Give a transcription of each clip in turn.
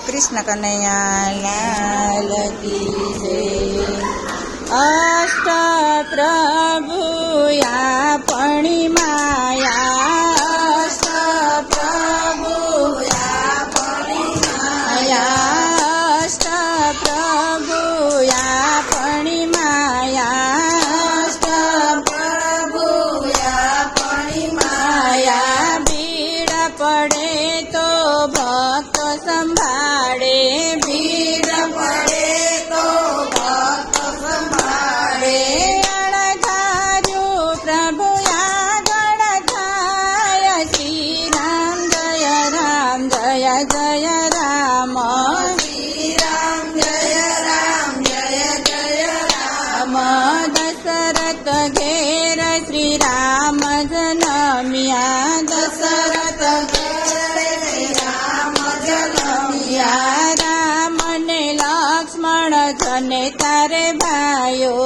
કૃષ્ણ કનૈયા લાલ કી જય। અષ્ટ પ્રભુ આપણી માયા, અષ્ટ પ્રભુ આપણી માયા, અષ્ટ પ્રભુ આપણી માયા, અષ્ટ પ્રભુ આપણી માયા। ભીડ પડે તો ભક્તો સંભાળે, ભીડ પડે તો ભક્તો સંભાળે। અણધાર્યું પ્રભુ આગળ થાય, શ્રી રામ જય રામ જય જય રામ, શ્રી રામ જય રામ જય જય રામ। દશરથ ઘેર શ્રી રામ જન્મ્યા, દશરથ રામ ને લક્ષ્મણ જને તારે ભાઈઓ,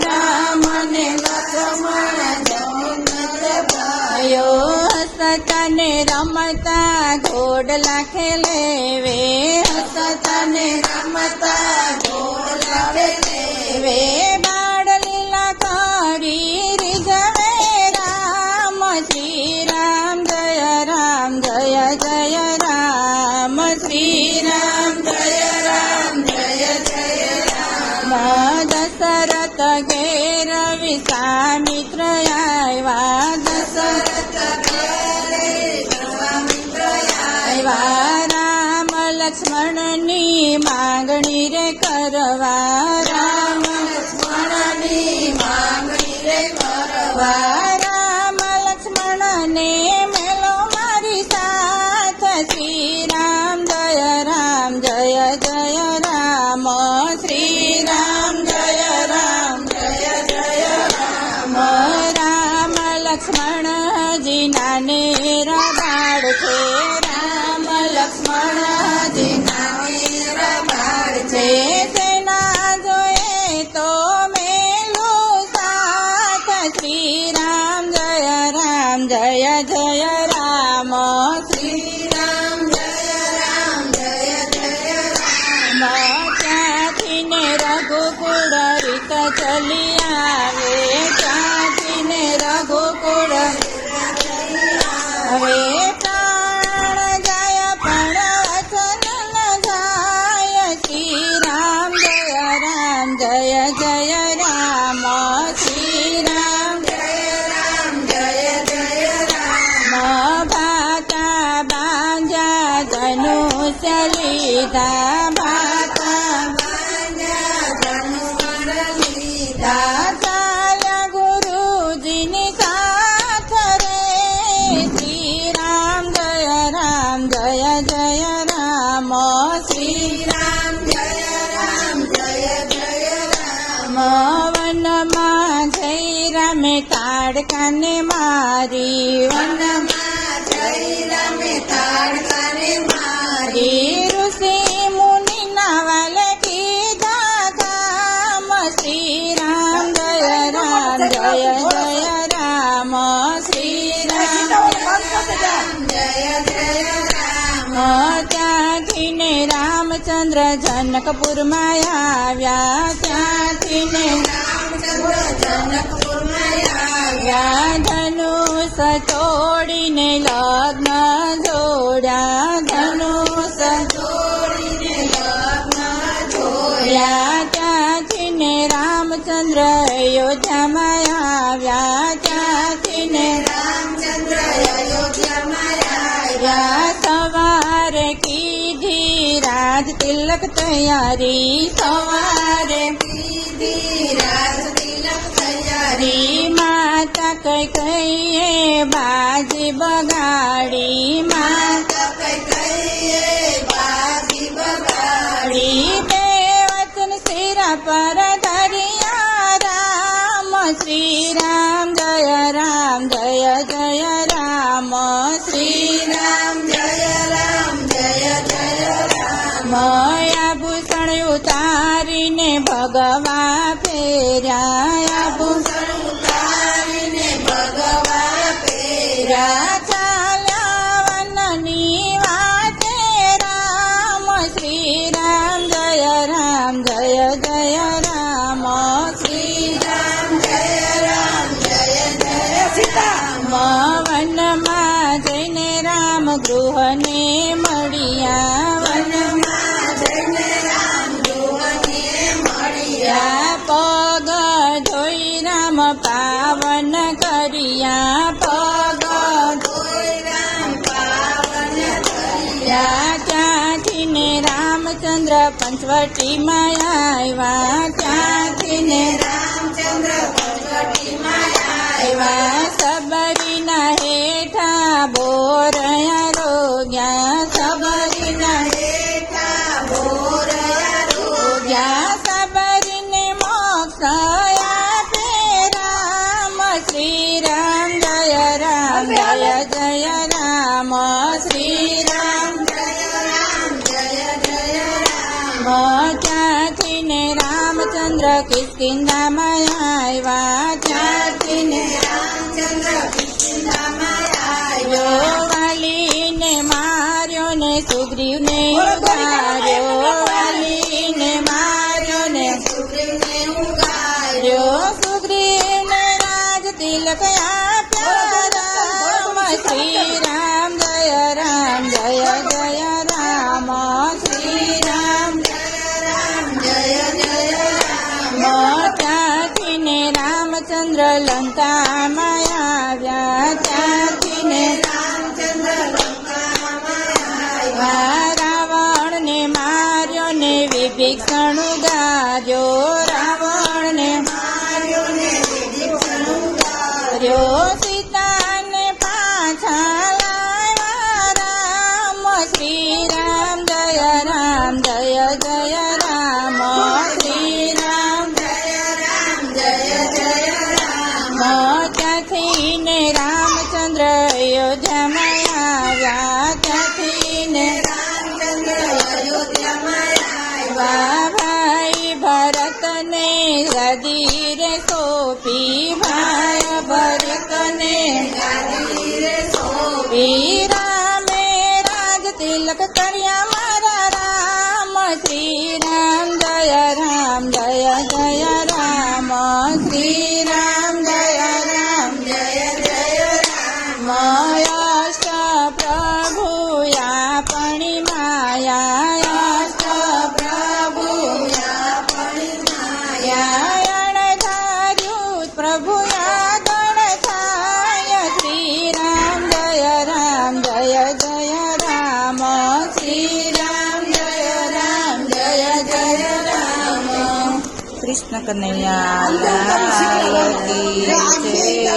રામ ને લક્ષ્મણ જને ભાઈઓ। હસતાને રમતા ઘોડલા ખેલેવે, હસતાને રમતા ઘોડલા ખેલેવે। બાળ લીલા કરી રીઝવે રામ, શ્રી રામ જય રામ જય જય રામ, શ્રી રામ જય રામ જય જય રામ। દશરથ ઘેર વિશ્વામિત્ર આવ્યા, દશરથ ઘેર વિશ્વામિત્ર આવ્યા। રામ લક્ષ્મણની માંગણી રે કરવા, રામ લક્ષ્મણની માંગણી રે કરવા। રામ લક્ષ્મણને મેલો મારી સાથ, શ્રી રામ જય રામ જય જય રામ, શ્રી રામ જય રામ જય જય રામ। રામ લક્ષ્મણજી નાનેરા બાળ છે, રામ લક્ષ્મણજી નાનેરા બાળ છે। તેના જોએ તો મેલું સાથ, શ્રી રામ જય રામ જય જય રામ, શ્રી રામ જય રામ જય જય રામ। ત્યાંથી ને રઘુકુળ રીત ચલી આવે, ત્યાંથી ને રઘુકુળ હવે પ્રાણ જાય પણ વચન ન જાય, શ્રી રામ જય રામ જય જય રામ, શ્રી રામ જય રામ જય જય રામ। ભાતા બાંધ્યા ધનુષ્ય લીધા, ભાતા બાંધ્યા ધનુષ્ય લીધા। ચાલ્યા ગુરુજીની સાથ રે, શ્રી રામ જય રામ જય જય રામ, શ્રી રામ જય રામ જય જય રામ। વનમાં જઈ રામે તાડકાને મારી, વનમાં જઈ રામે તાડકાને મારી। ઋષિ મુનિના વાલે કીધા કામ, શ્રી રામ જય રામ જય જય રામ, શ્રી રામ જય જય રામ। ત્યાંથી ને રામચંદ્ર જનકપુરમાં આવ્યા, ત્યાંથી ને રામચંદ્ર જનકપુરમાં આવ્યા। ધનુષ તોડીને લગ્ન જોડ્યા, ધનુષ તોડીને લગ્ન જોડ્યા। ત્યાંથી ને રામચંદ્ર અયોધ્યામાં આવ્યા, ત્યાંથી ને રામચંદ્ર અયોધ્યામાં આવ્યા। સવારે કીધી રાજ તિલક તૈયારી, સવારે કીધી રાજ તિલક તૈયારી। માતા કઈ કહીએ બાજી બગાડી, માતા કઈ કહીએ બાજી બગાડી। બે વચન શિરા પર ધર્યા રામ, શ્રી રામ જય રામ જય જય રામ, શ્રી રામ જય રામ જય જય રામ। આભૂષણ ઉતારીને ભગવા ફેર્યા, આભૂષણ ઉતારીને ભગવા ફેર્યા। ચાલ્યા વનની વાટે રામ, શ્રી રામ જય રામ જય જય રામ શ્રી રામ જય સીતા વનમાં જઈને રામ ગૃહને મળ્યા વનમાં જઈને રામ ગૃહને મળ્યા પગ ધોઈ રામ પાવન કર્યા પગ ધોઈ રામ પાવન કર્યા ત્યાંથી ને રામચંદ્ર પંચવટીમાં આવ્યા ત્યાંથી ને રામચંદ્ર પંચવટીમાં આવ્યા સબરીના હેઠા બોરયા રોગ્યા સબરીના હેઠા બોરયા રોગ્યા સબરીને મોક્ષ આપે રામ શ્રી રામ જય રામ જય જય રામ શ્રી રામ જય રામ જય જય રામ ત્યાંથી ને રામચંદ્ર કિષ્કિંધામાં આવ્યા ત્યાંથી ને રામચંદ્ર કિષ્કિંધામાં આવ્યો વાલીને માર્યો ને સુગ્રીવને ઉગાર્યો વાલીને માર્યો ને સુગ્રીવને ઉગાર્યો સુગ્રીવને રાજ તિલક આપ્યા રામ શ્રી રામ જય રામ જય જય રામ શ્રી રામ ત્યાંથી ને રામચંદ્ર લંકામાં આવ્યા ત્યાંથી ને રામચંદ્ર લંકામાં આવ્યા રાવણને માર્યો ને વિભીષણ ઉગાર્યો રાવણને માર્યો ને વિભીષણ ઉગાર્યો સીતાને પાછા લાવ્યા રામ શ્રી રામ જય રામ જય જય રામ શ્રી રામ ત્યાંથી ને રામચંદ્ર અયોધ્યામાં આવ્યા ત્યાંથી ને રામચંદ્ર અયોધ્યામાં આવ્યા ભાઈ ભરતને ગાદી રે સોંપી ભાઈ ભરતને ગાદી રે સોંપી રામે રાજ તિલક કર્યા મારા રામ શ્રી રામ જય રામ જય જય રામ શ્રી રામ જય રામ જય જય રામ અષ્ટ પ્રભુ આપણી માયા અષ્ટ પ્રભુ આપણી માયા અણધાર્યું પ્રભુ આગળ થાય શ્રી રામ જય રામ જય જય રામ શ્રી રામ જય રામ જય જય રામ કૃષ્ણ કનૈયા લાલ કી જય.